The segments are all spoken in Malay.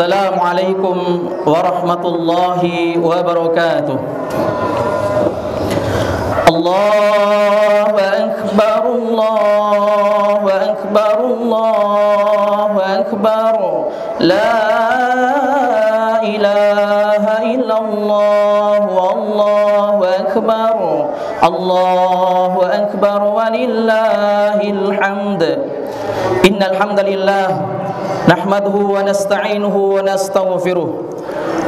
Assalamualaikum warahmatullahi wabarakatuh. Allahu akbar, Allahu akbar, Allahu akbar. La ilaha illallah, wallahu akbar. Allahu akbar walillahil hamd. Innal hamdalillah nahmaduhu wa nasta'inuhu wa nastaghfiruh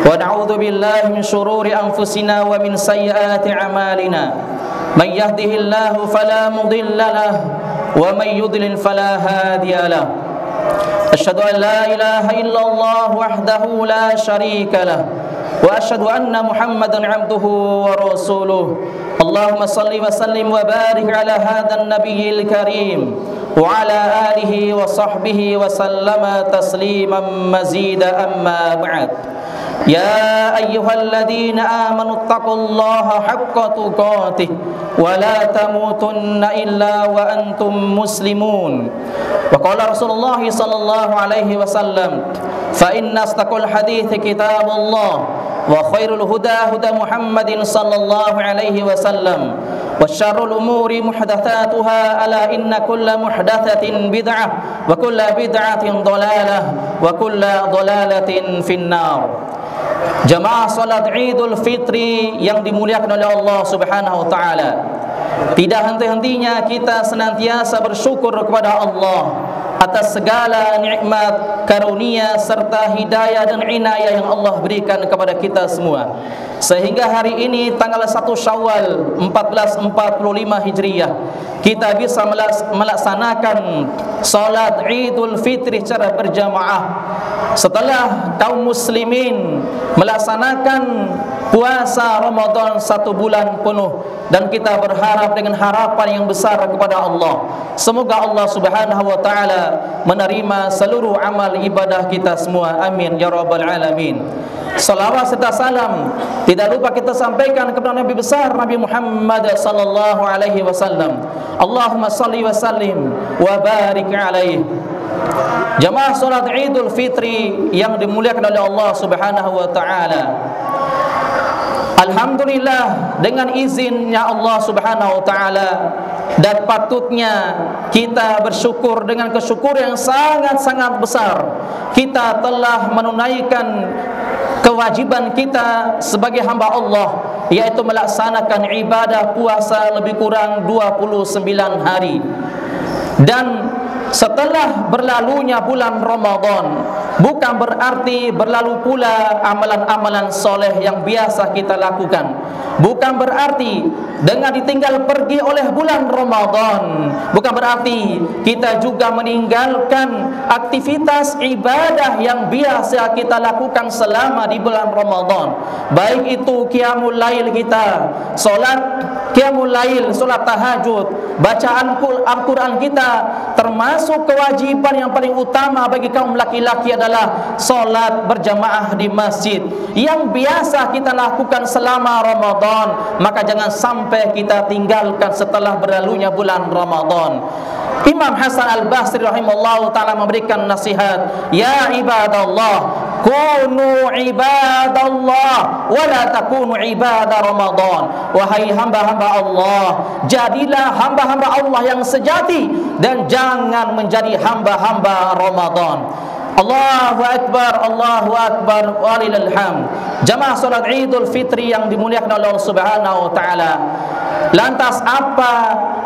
wa na'udzu billahi min shururi anfusina wa min sayyiati a'malina. May yahdihillahu fala mudilla lahu wa may yudlil fala hadiya lahu. Asyhadu an la ilaha illallah wahdahu la syarika lahu wa asyhadu anna Muhammadan 'abduhu wa rasuluh. Allahumma shalli wa sallim wa barik ala hadzal nabiyil karim wa ala alihi wa sahbihi wa sallama tasliman mazida, amma ba'd. Ya ayyuhalladzina amanu taqullaha haqqa tuqatih wa la tamutunna illa wa antum muslimun. Wa qala Rasulullah sallallahu alaihi wasallam, fa inna astaqul hadithi kitabullah wa khairul huda huda Muhammadin sallallahu alaihi wasallam wa syarrul umuri muhdatsatuha, ala inna kulla muhdatsatin bid'ah wa kulla bid'atin dhalalah wa kulla dhalalatin finnar. Jamaah salat Idul Fitri yang dimuliakan oleh Allah Subhanahu wa taala, tidak henti-hentinya kita senantiasa bersyukur kepada Allah atas segala nikmat, karunia serta hidayah dan inayah yang Allah berikan kepada kita semua, sehingga hari ini tanggal 1 Syawal 1445 Hijriah kita bisa melaksanakan salat Idul Fitri secara berjamaah setelah kaum muslimin melaksanakan puasa Ramadan 1 bulan penuh. Dan kita berharap dengan harapan yang besar kepada Allah, semoga Allah Subhanahu wa taala menerima seluruh amal ibadah kita semua. Amin ya rabbal alamin. Salawat serta salam tidak lupa kita sampaikan kepada Nabi besar Nabi Muhammad sallallahu alaihi wasallam. Allahumma shalli wa sallim wa barik alaihi. Jamaah salat Idul Fitri yang dimuliakan oleh Allah Subhanahu wa taala, alhamdulillah, dengan izinnya Allah Subhanahu wa taala dan patutnya kita bersyukur dengan kesyukuran yang sangat-sangat besar, kita telah menunaikan kewajiban kita sebagai hamba Allah, yaitu melaksanakan ibadah puasa lebih kurang 29 hari. Dan setelah berlalunya bulan Ramadan, bukan berarti berlalu pula amalan-amalan soleh yang biasa kita lakukan. Bukan berarti dengan ditinggal pergi oleh bulan Ramadan, bukan berarti kita juga meninggalkan aktivitas ibadah yang biasa kita lakukan selama di bulan Ramadan. Baik itu qiyamul lail kita, solat qiyamul lail, solat tahajud, bacaan Al-Quran kita, termasuk kewajiban yang paling utama bagi kaum laki-laki adalah solat berjamaah di masjid yang biasa kita lakukan selama Ramadan. Maka jangan sampai kita tinggalkan setelah berlalunya bulan Ramadan. Imam Hasan Al-Basri rahimahullah ta'ala memberikan nasihat, ya ibadallah, kunu ibadallah wa la takunu ibadah Ramadan. Wahai hamba-hamba Allah, jadilah hamba-hamba Allah yang sejati dan jangan menjadi hamba-hamba Ramadan. Allahu akbar, Allahu akbar, walillahil hamd. Jamaah salat Idul Fitri yang dimuliakan oleh Allah Subhanahu wa taala, lantas apa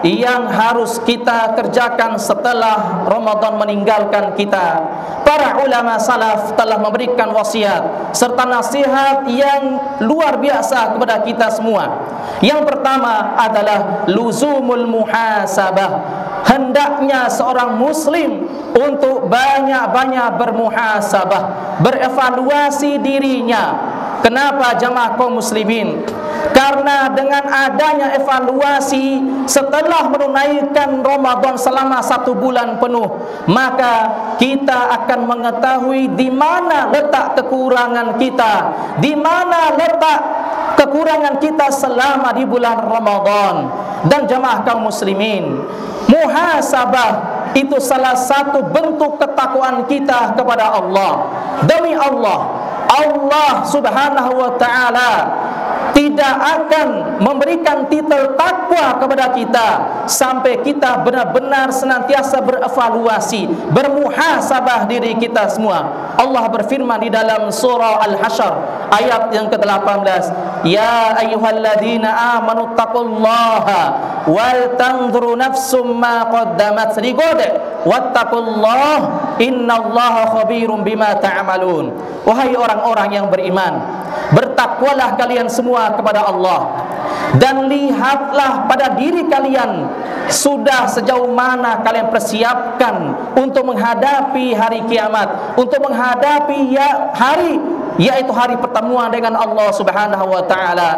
yang harus kita kerjakan setelah Ramadan meninggalkan kita? Para ulama salaf telah memberikan wasiat serta nasihat yang luar biasa kepada kita semua. Yang pertama adalah luzumul muhasabah. Hendaknya seorang muslim untuk banyak-banyak bermuhasabah, berevaluasi dirinya. Kenapa jamaah kaum muslimin? Karena dengan adanya evaluasi setelah menunaikan Ramadan selama 1 bulan penuh, maka kita akan mengetahui di mana letak kekurangan kita, di mana letak kekurangan kita selama di bulan Ramadan. Dan jamaah kaum muslimin, muhasabah itu salah satu bentuk ketakwaan kita kepada Allah. Demi Allah, Allah Subhanahu wa taala tidak akan memberikan titel takwa kepada kita sampai kita benar-benar senantiasa berevaluasi, bermuhasabah diri kita semua. Allah berfirman di dalam surah Al-Hasyr ayat yang ke-18, ya ayyuhalladzina amanu taqullaha wal tanzuru nafsum ma qaddamat lighad wattaqullaha innallaha khabirum bima ta'malun. Wahai orang-orang yang beriman, bertakwalah kalian semua kepada Allah, dan lihatlah pada diri kalian sudah sejauh mana kalian persiapkan untuk menghadapi hari kiamat, untuk menghadapi yaitu hari pertemuan dengan Allah Subhanahu wa taala.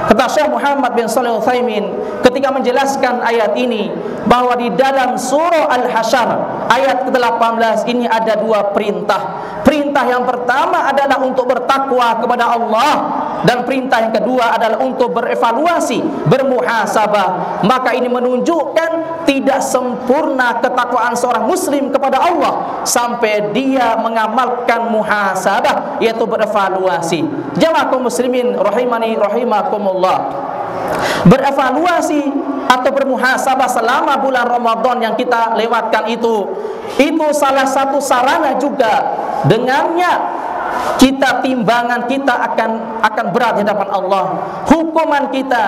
Kata Syekh Muhammad bin Shalih Al-Utsaimin ketika menjelaskan ayat ini, bahwa di dalam surah Al-Hasyr ayat ke-18 ini ada dua perintah. Perintah yang pertama adalah untuk bertakwa kepada Allah, dan perintah yang kedua adalah untuk berevaluasi, bermuhasabah. Maka ini menunjukkan tidak sempurna ketakwaan seorang muslim kepada Allah sampai dia mengamalkan muhasabah, yaitu berevaluasi. Jamaah kaum muslimin rahimani rahimakumullah, berevaluasi atau bermuhasabah selama bulan Ramadan yang kita lewatkan itu salah satu sarana juga. Dengannya timbangan kita akan berat di hadapan Allah. Hukuman kita,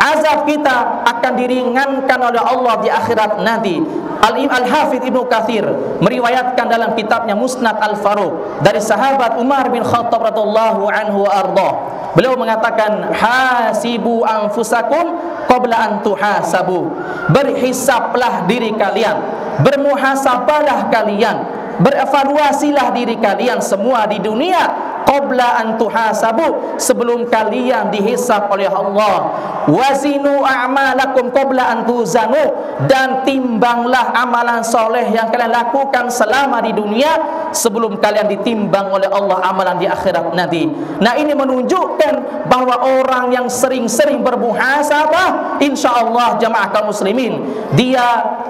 azab kita akan diringankan oleh Allah di akhirat nanti. Al-Hafidz Ibnu Katsir meriwayatkan dalam kitabnya Musnad Al-Faruq dari sahabat Umar bin Khattab radhiyallahu anhu wa ardhah. Beliau mengatakan, hasibu anfusakum qabla an tuhasabu. Berhisablah diri kalian, bermuhasabahlah kalian, berevaluasilah diri kalian semua di dunia qabla an tuhasabu, sebelum kalian dihisab oleh Allah. Wazinu a'malakum qabla an tuzanu, dan timbanglah amalan soleh yang kalian lakukan selama di dunia sebelum kalian ditimbang oleh Allah amalan di akhirat nanti. Nah, ini menunjukkan bahwa orang yang sering-sering bermuhasabah, insyaallah jamaah kaum muslimin, dia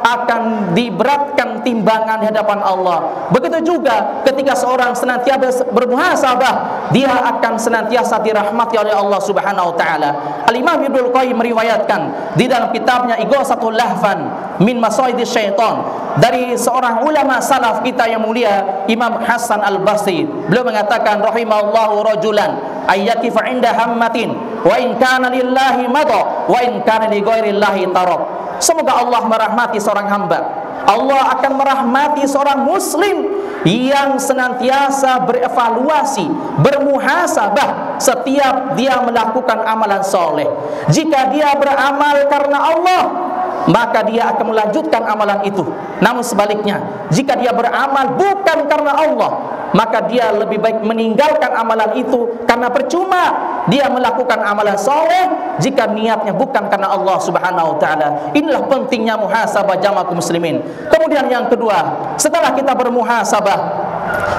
akan diberatkan timbangan di hadapan Allah. Begitu juga ketika seorang senantiasa bermuhasabah, dia akan senantiasa dirahmati oleh Allah Subhanahu wa taala. Al-Imam Ibnu Qayyim meriwayatkan di dalam kitabnya Ighatsatul Lahfan min Masaidis Syaitan dari seorang ulama salaf kita yang mulia, Imam Hasan Al-Basri. Beliau mengatakan, rahimallahu rajulan ayyakifa inda hammatin wa in kana lillahi madha wa in kana li ghairillahi tarab. Semoga Allah merahmati seorang hamba. Allah akan merahmati seorang muslim yang senantiasa berevaluasi, bermuhasabah setiap dia melakukan amalan soleh. Jika dia beramal karena Allah, maka dia akan melanjutkan amalan itu. Namun sebaliknya, jika dia beramal bukan karena Allah, maka dia lebih baik meninggalkan amalan itu, karena percuma dia melakukan amalan soleh jika niatnya bukan karena Allah Subhanahu wa taala. Inilah pentingnya muhasabah jamaah kaum muslimin. Kemudian yang kedua, setelah kita bermuhasabah,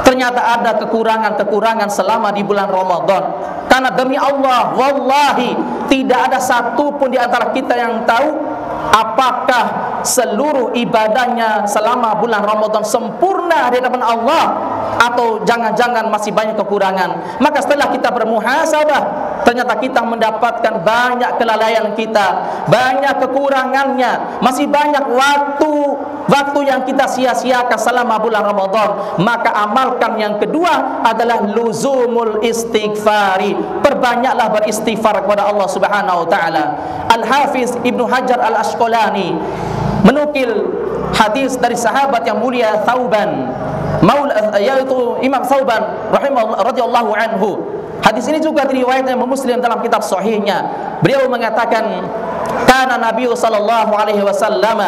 ternyata ada kekurangan-kekurangan selama di bulan Ramadan. Karena demi Allah, wallahi tidak ada satu pun di antara kita yang tahu apakah seluruh ibadahnya selama bulan Ramadan sempurna di hadapan Allah, atau jangan-jangan masih banyak kekurangan. Maka setelah kita bermuhasabah, ternyata kita mendapatkan banyak kelalaian kita, banyak kekurangannya, masih banyak waktu yang kita sia-siakan selama bulan Ramadan. Maka amalkan yang kedua adalah luzumul istighfari. Perbanyaklah beristighfar kepada Allah Subhanahu wa taala. Al-Hafiz Ibnu Hajar Al-Asqalani menukil hadis dari sahabat yang mulia Thauban, yaitu Imam Thauban radhiyallahu anhu. Hadis ini juga diriwayatkan Imam Muslim dalam kitab sahihnya. Beliau mengatakan, kana Nabi sallallahu alaihi wasallam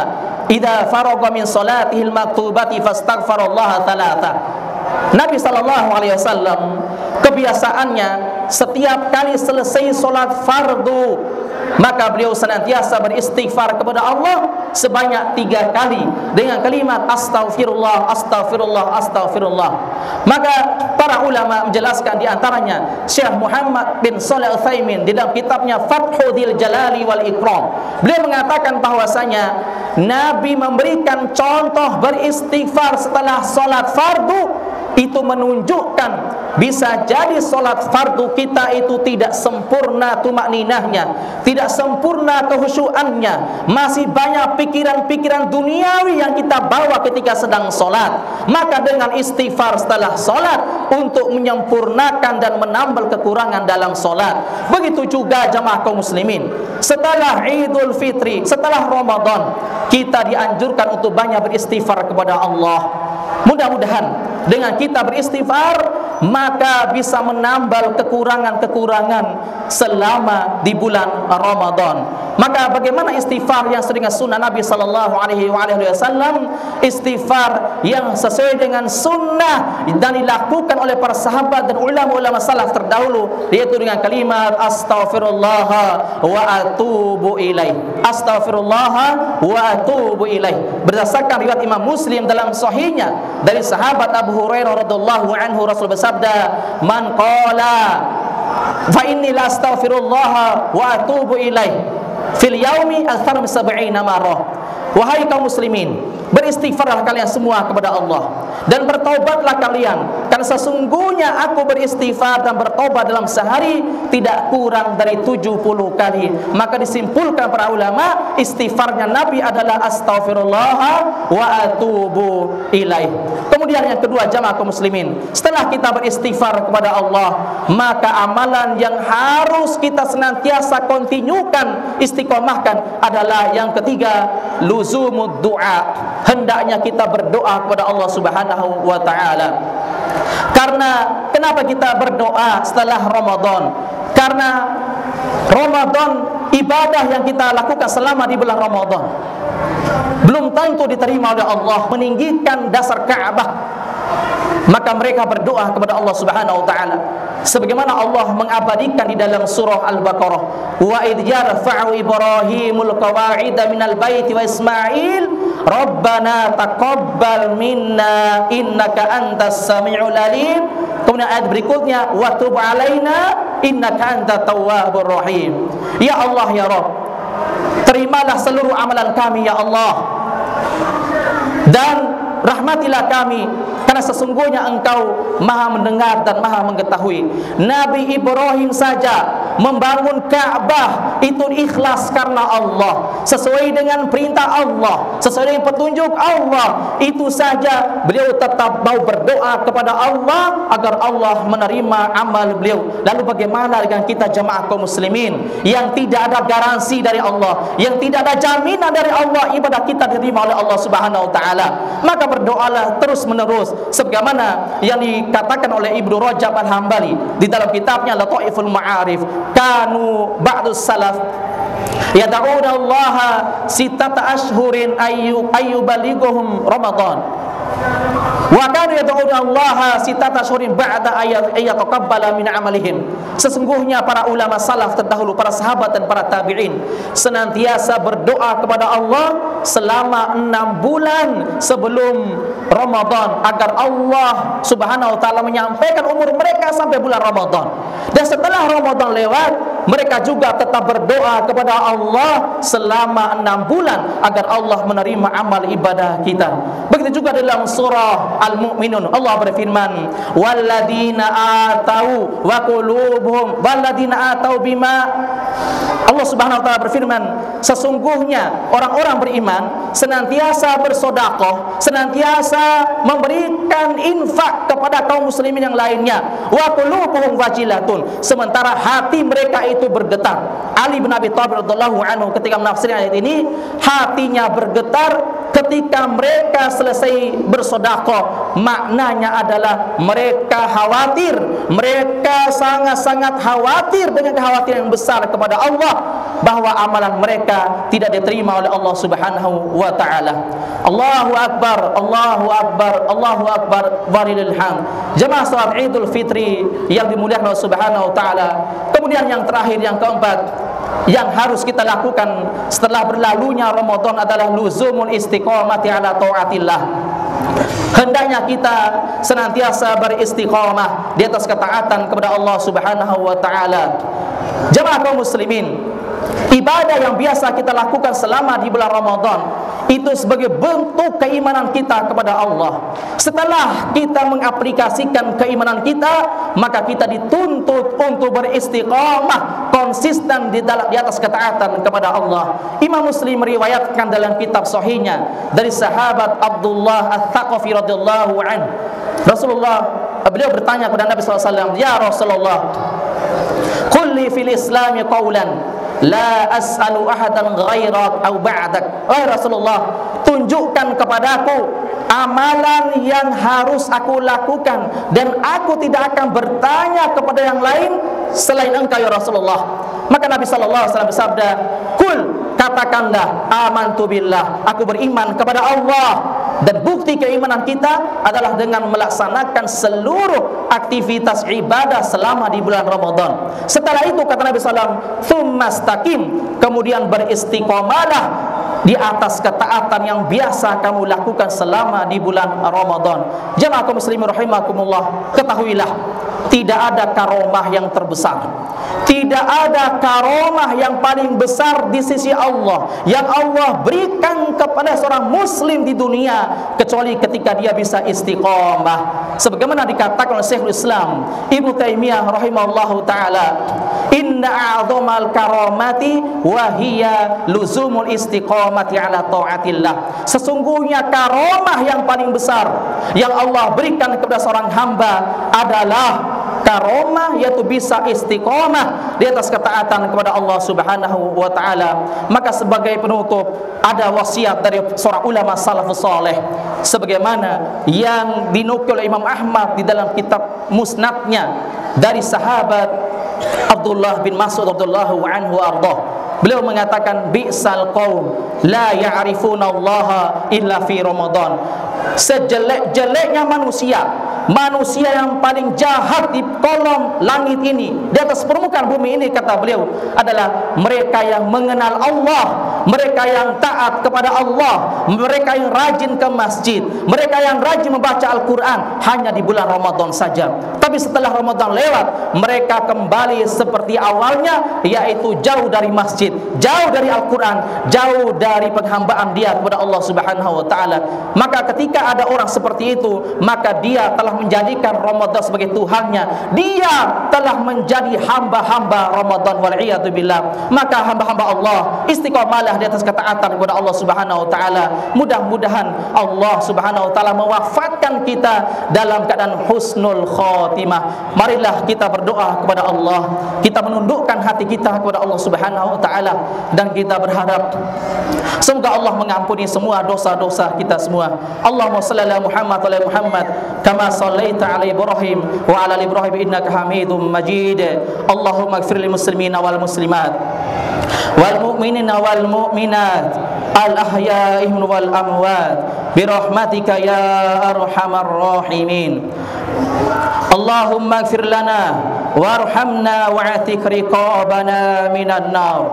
idza faragha min salatihil maktubati fastaghfarallaha thalatha. Nabi sallallahu alaihi wasallam kebiasaannya setiap kali selesai salat fardu, maka beliau senantiasa beristighfar kepada Allah sebanyak 3 kali dengan kalimat astaghfirullah, astaghfirullah, astaghfirullah. Maka Para ulama menjelaskan, di antaranya Syekh Muhammad bin Shalih Al-Utsaimin di dalam kitabnya Fathul Jalali wal Ikram. Beliau mengatakan bahwasanya Nabi memberikan contoh beristighfar setelah salat fardu, itu menunjukkan bisa jadi solat fardu kita itu tidak sempurna tumakninahnya, tidak sempurna kehusyuannya, masih banyak pikiran-pikiran duniawi yang kita bawa ketika sedang solat. Maka dengan istighfar setelah solat untuk menyempurnakan dan menambal kekurangan dalam solat. Begitu juga jamaah kaum muslimin, setelah Idul Fitri, setelah Ramadan, kita dianjurkan untuk banyak beristighfar kepada Allah. Mudah-mudahan dengan kita beristighfar maka bisa menambal kekurangan-kekurangan selama di bulan Ramadan. Maka bagaimana istighfar yang sesuai dengan sunnah Nabi sallallahu alaihi wasallam, istighfar yang sesuai dengan sunnah dan dilakukan oleh para sahabat dan ulama-ulama salaf terdahulu, yaitu dengan kalimat astaghfirullah wa atubu ilaih. Astaghfirullah wa atubu ilaih. Berdasarkan riwayat Imam Muslim dalam sahihnya dari sahabat Abu Hurairah radhiyallahu anhu, Rasul bersabda, "Man qala fa inni la astaghfirullah wa atubu ilaih fil yaumi akthar min 70 marrah." Wahai kaum muslimin, beristighfarlah kalian semua kepada Allah dan bertaubatlah kalian, karena sesungguhnya aku beristighfar dan bertaubat dalam sehari tidak kurang dari 70 kali. Maka disimpulkan para ulama, istighfarnya Nabi adalah astaghfirullah wa atubu ilaih. Kemudian yang kedua jamaah kaum muslimin, setelah kita beristighfar kepada Allah, maka amalan yang harus kita senantiasa kontinukan, istiqomahkan adalah yang ketiga, luzumud du'a. Hendaknya kita berdoa kepada Allah Subhanahu wa taala. Karena kenapa kita berdoa setelah Ramadan? Karena Ramadan, ibadah yang kita lakukan selama di bulan Ramadan belum tentu diterima oleh Allah, meninggikan dasar Ka'bah. Maka mereka berdoa kepada Allah Subhanahu wa taala sebagaimana Allah mengabadikan di dalam surah Al-Baqarah, wa idh yarfa'u Ibrahimul qawa'ida minal baiti wa Ismail rabbana taqabbal minna innaka antas sami'ul alim. Kemudian ayat berikutnya, wa tub alaina innaka antat tawwabur rahim. Ya Allah ya Rabb, terimalah seluruh amalan kami ya Allah, dan rahmatilah kami, karena sesungguhnya Engkau Maha mendengar dan Maha mengetahui. Nabi Ibrahim saja membangun Ka'bah itu ikhlas karena Allah, sesuai dengan perintah Allah, sesuai dengan petunjuk Allah. Itu saja beliau tetap mau berdoa kepada Allah agar Allah menerima amal beliau. Lalu bagaimana dengan kita jamaah kaum muslimin yang tidak ada garansi dari Allah, yang tidak ada jaminan dari Allah ibadah kita diterima oleh Allah Subhanahu wa taala? Maka berdoalah terus menerus sebagaimana yang dikatakan oleh Ibnu Rajab Al-Hambali di dalam kitabnya Lataiful Ma'arif. Kanu ba'dus salaf yad'una Allah sittata ashhurin ayyubalighuhum Ramadan, wa kanu yad'una Allah sittata ashhurin ba'da ayataqabbala min amalihim. Sesungguhnya para ulama salaf terdahulu, para sahabat dan para tabi'in senantiasa berdoa kepada Allah selama 6 bulan sebelum Ramadan agar Allah Subhanahu wa taala menyampaikan umur mereka sampai bulan Ramadan. Dan setelah Ramadan lewat, mereka juga tetap berdoa kepada Allah selama 6 bulan agar Allah menerima amal ibadah kita. Begitu juga dalam surah Al-Mu'minun, Allah berfirman, walladzina atau wa qulubuhum walladzina atau bima. Allah Subhanahu wa taala berfirman, sesungguhnya orang-orang beriman senantiasa bersedekah, senantiasa memberikan infak kepada kaum muslimin yang lainnya. Wa qulubuhum wajilatun, sementara hati mereka itu bergetar. Ali bin Abi Thalib radhiyallahu anhu ketika menafsirkan ayat ini, hatinya bergetar ketika mereka selesai bersedekah. Maknanya adalah mereka khawatir, mereka sangat-sangat khawatir dengan kekhawatiran yang besar kepada Allah bahwa amalan mereka tidak diterima oleh Allah Subhanahu wa taala. Allahu akbar, Allahu akbar, Allahu akbar, walillahil hamd. Jemaah salat Idul Fitri yang dimuliakan Allah Subhanahu wa taala. Kemudian yang terakhir, yang keempat, yang harus kita lakukan setelah berlalunya Ramadan adalah luzumul istiqomati ala taatillah. Hendaknya kita senantiasa beristiqamah di atas ketaatan kepada Allah Subhanahu wa taala. Jemaah kaum muslimin, ibadah yang biasa kita lakukan selama di bulan Ramadan itu sebagai bentuk keimanan kita kepada Allah. Setelah kita mengaplikasikan keimanan kita, maka kita dituntut untuk beristiqamah, konsisten di atas ketaatan kepada Allah. Imam Muslim meriwayatkan dalam kitab sahihnya dari sahabat Abdullah Ats-Tsaqafi radhiyallahu anhu, beliau bertanya kepada Nabi SAW, "Ya Rasulullah, qul li fil Islami qawlan la as'alu ahadan ghairak au ba'dak." Wahai Rasulullah, tunjukkan kepadaku amalan yang harus aku lakukan dan aku tidak akan bertanya kepada yang lain selain engkau ya Rasulullah. Maka Nabi sallallahu alaihi wasallam bersabda, "Qul," katakanlah, "amantu billah," aku beriman kepada Allah. Dan bukti keimanan kita adalah dengan melaksanakan seluruh aktivitas ibadah selama di bulan Ramadan. Setelah itu kata Nabi SAW, "Tsumastaqim," kemudian beristiqamalah di atas ketaatan yang biasa kamu lakukan selama di bulan Ramadan. Jemaah kaum muslimin rahimakumullah, ketahuilah tidak ada karomah yang terbesar, tidak ada karomah yang paling besar di sisi Allah yang Allah berikan kepada seorang muslim di dunia kecuali ketika dia bisa istiqamah. Sebagaimana dikatakan oleh Syekhul Islam Ibnu Taimiyah rahimahullahu taala, "Inna a'dhamal karamati wa hiya luzumul istiqamati ala taatillah." Sesungguhnya karomah yang paling besar yang Allah berikan kepada seorang hamba adalah karomah, yaitu bisa istiqamah di atas ketaatan kepada Allah Subhanahu wa taala. Maka sebagai penutup ada wasiat dari seorang ulama salafus saleh sebagaimana yang dinukil oleh Imam Ahmad di dalam kitab Musnadnya dari sahabat Abdullah bin Mas'ud radhiyallahu anhu arda. Beliau mengatakan, "Bi'sal qaum la ya'rifuna Allah illa fi Ramadan." Sejelek-jeleknya manusia yang paling jahat di kolom langit ini, di atas permukaan bumi ini, kata beliau, adalah mereka yang mengenal Allah, mereka yang taat kepada Allah, mereka yang rajin ke masjid, mereka yang rajin membaca Al-Quran hanya di bulan Ramadan saja. Tapi setelah Ramadan lewat, mereka kembali seperti awalnya, yaitu jauh dari masjid, jauh dari Al-Quran, jauh dari penghambaan dia kepada Allah Subhanahu wa taala. Maka ketika ada orang seperti itu, maka dia telah menjadikan Ramadan sebagai Tuhannya. Dia telah menjadi hamba-hamba Ramadan, wal'iyadu billah. Maka hamba-hamba Allah istiqamalah di atas ketaatan kepada Allah Subhanahu wa taala. Mudah-mudahan Allah Subhanahu wa taala mewafatkan kita dalam keadaan husnul khatimah. Marilah kita berdoa kepada Allah, kita menundukkan hati kita kepada Allah Subhanahu wa taala, dan kita berharap semoga Allah mengampuni semua dosa-dosa kita semua. Allahumma shalli ala Muhammad wa ala Muhammad kama shallaita ala Ibrahim wa ala Ibrahim innaka Hamidum Majid. Allahumma ighfir lil muslimina wal muslimat wal mu'minina wal mu'minat al ahya'i wal amwat bi rahmatika ya arhamar rahimin. Allahumma ighfir lana warhamna wa'atik riqabana minan nar.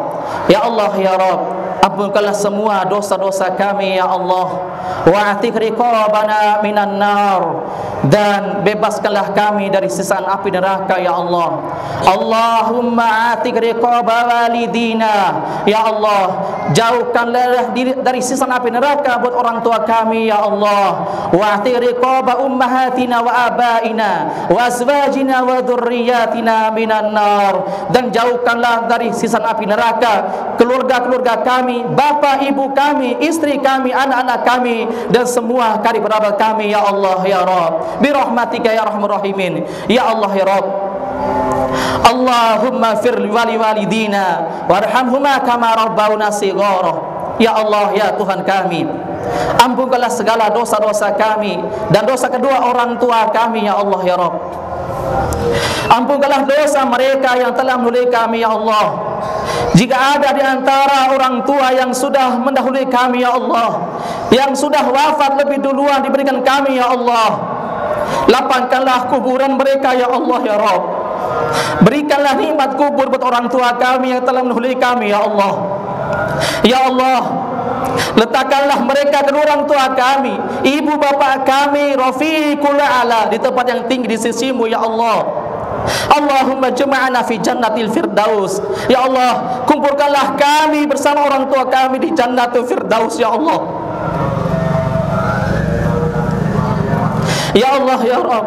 Ya Allah ya Rabb, ampunkanlah semua dosa-dosa kami ya Allah. Wa'atik riqabana minan nar, dan bebaskanlah kami dari sisaan api neraka ya Allah. Allahumma atik riqaba walidina, ya Allah, jauhkanlah dari sisaan api neraka buat orang tua kami ya Allah. Wa'atik riqaba ummahatina wa abaina wa azwajina wa dzurriyyatina minan nar, dan jauhkanlah dari sisaan api neraka keluarga-keluarga kami, bapa ibu kami, istri kami, anak-anak kami, dan semua karib kerabat kami ya Allah ya Rabb, bi rahmatika ya arhamar rahimin. Ya Allah ya Rabb, Allahumma fir li walidina warhamhuma kama rabbawna shighara. Ya Allah ya Tuhan kami, ampunkanlah segala dosa-dosa kami dan dosa kedua orang tua kami ya Allah ya Rabb. Ampunkanlah dosa mereka yang telah mendahului kami ya Allah. Jika ada di antara orang tua yang sudah mendahului kami ya Allah, yang sudah wafat lebih duluan diberikan kami ya Allah, lapangkanlah kuburan mereka ya Allah ya Rabb. Berikanlah nikmat kubur buat orang tua kami yang telah mendahului kami ya Allah. Ya Allah, Letakkanlah mereka kedua orang tua kami, ibu bapa kami, rafiqul a'la, di tempat yang tinggi di sisimu ya Allah. Allahumma jama'na fi jannatil firdaus. Ya Allah, kumpulkanlah kami bersama orang tua kami di jannatul firdaus ya Allah. Ya Allah ya Rabb,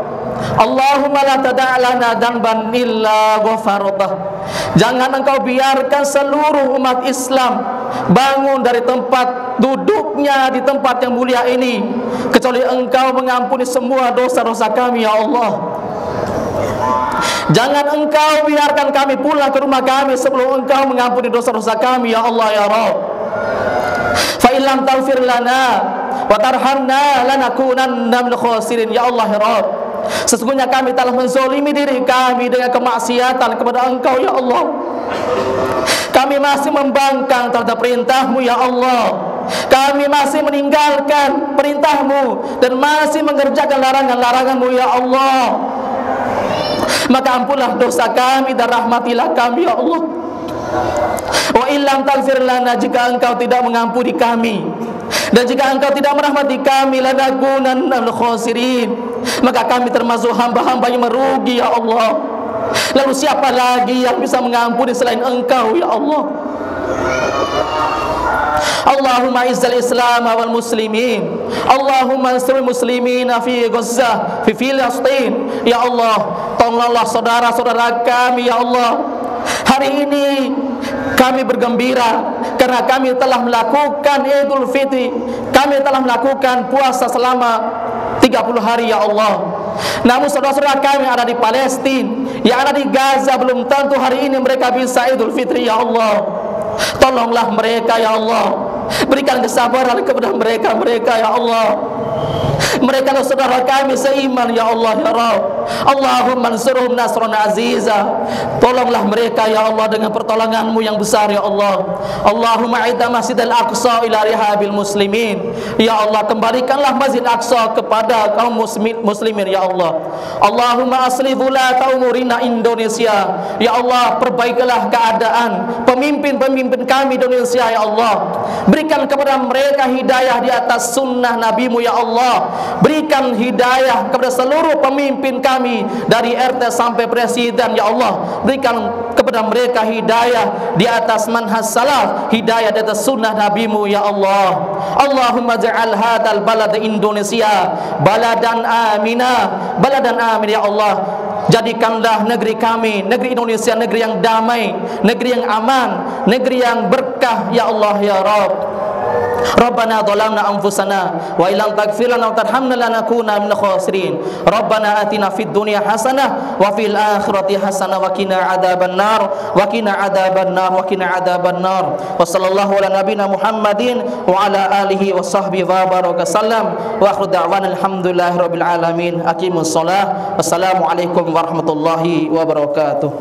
Allahumma la tada' lana dhanban illa ghafartah. Jangan engkau biarkan seluruh umat Islam bangun dari tempat duduknya di tempat yang mulia ini kecuali engkau mengampuni semua dosa-dosa kami ya Allah. Jangan engkau biarkan kami pulang ke rumah kami sebelum engkau mengampuni dosa-dosa kami ya Allah ya Rabb. Fa illam taghfir lana wa tarhamna lanakunanna minal khasirin ya Allah ya Rabb. Sesungguhnya kami telah menzalimi diri kami dengan kemaksiatan kepada engkau ya Allah. Kami masih membangkang terhadap perintahmu ya Allah. Kami masih meninggalkan perintahmu dan masih mengerjakan larangan-laranganmu ya Allah. Maka ampunlah dosa kami dan rahmatilah kami ya Allah. Wa illam taghfir lana, jika engkau tidak mengampuni kami dan jika engkau tidak merahmati kami, lanakunanna minal khasirin, maka kami termasuk hamba-hamba yang merugi ya Allah. Lalu siapa lagi yang bisa mengampuni selain engkau ya Allah? Allahumma izzal Islam wal muslimin, Allahumma ansur muslimin fi Gaza, fi Filistin ya Allah. Tolonglah saudara-saudara kami ya Allah. Hari ini kami bergembira karena kami telah melakukan Idul Fitri. Kami telah melakukan puasa selama 30 hari ya Allah. Namun saudara-saudara kami ada di Palestina, yang ada di Gaza, belum tentu hari ini mereka bisa Idul Fitri ya Allah. Tolonglah mereka ya Allah. Berikan kesabaran kepada mereka ya Allah. Mereka adalah saudara kami seiman ya Allah ya Rabb. Allahumma ansurhum nasran aziza. Tolonglah mereka ya Allah dengan pertolonganmu yang besar ya Allah. Allahumma a'idna masjidal aqsa ila rihabil muslimin. Ya Allah, kembalikanlah Masjid Aqsa kepada kaum muslimin ya Allah. Allahumma aslih wulata umurina Indonesia. Ya Allah, perbaikilah keadaan pemimpin-pemimpin kami di Indonesia ya Allah. Berikan kepada mereka hidayah di atas sunnah Nabi-Mu ya Allah. Berikan hidayah kepada seluruh pemimpin kami dari RT sampai presiden ya Allah. Berikan kepada mereka hidayah di atas manhaj salaf, hidayah di atas sunnah Nabi-Mu ya Allah. Allahumma ja'al hadzal balad Indonesia baladan amina, baladan amin ya Allah. Jadikanlah negeri kami, negeri Indonesia, negeri yang damai, negeri yang aman, negeri yang berkah ya Allah ya Rabb. Rabbana dhalamna anfusana wa illam taghfir lana wa tarhamna lanakunanna minal khasirin. Rabbana atina fid dunya hasanah wa fil akhirati hasanah wa qina adzabannar wa qina adzabannar wa qina adzabannar. Wa sallallahu ala nabiyyina Muhammadin wa ala alihi wa sahbihi wa baraka sallam. Wa akhiru da'wana alhamdulillahirabbil alamin. Aqimus shalah. Wassalamu alaikum warahmatullahi wabarakatuh.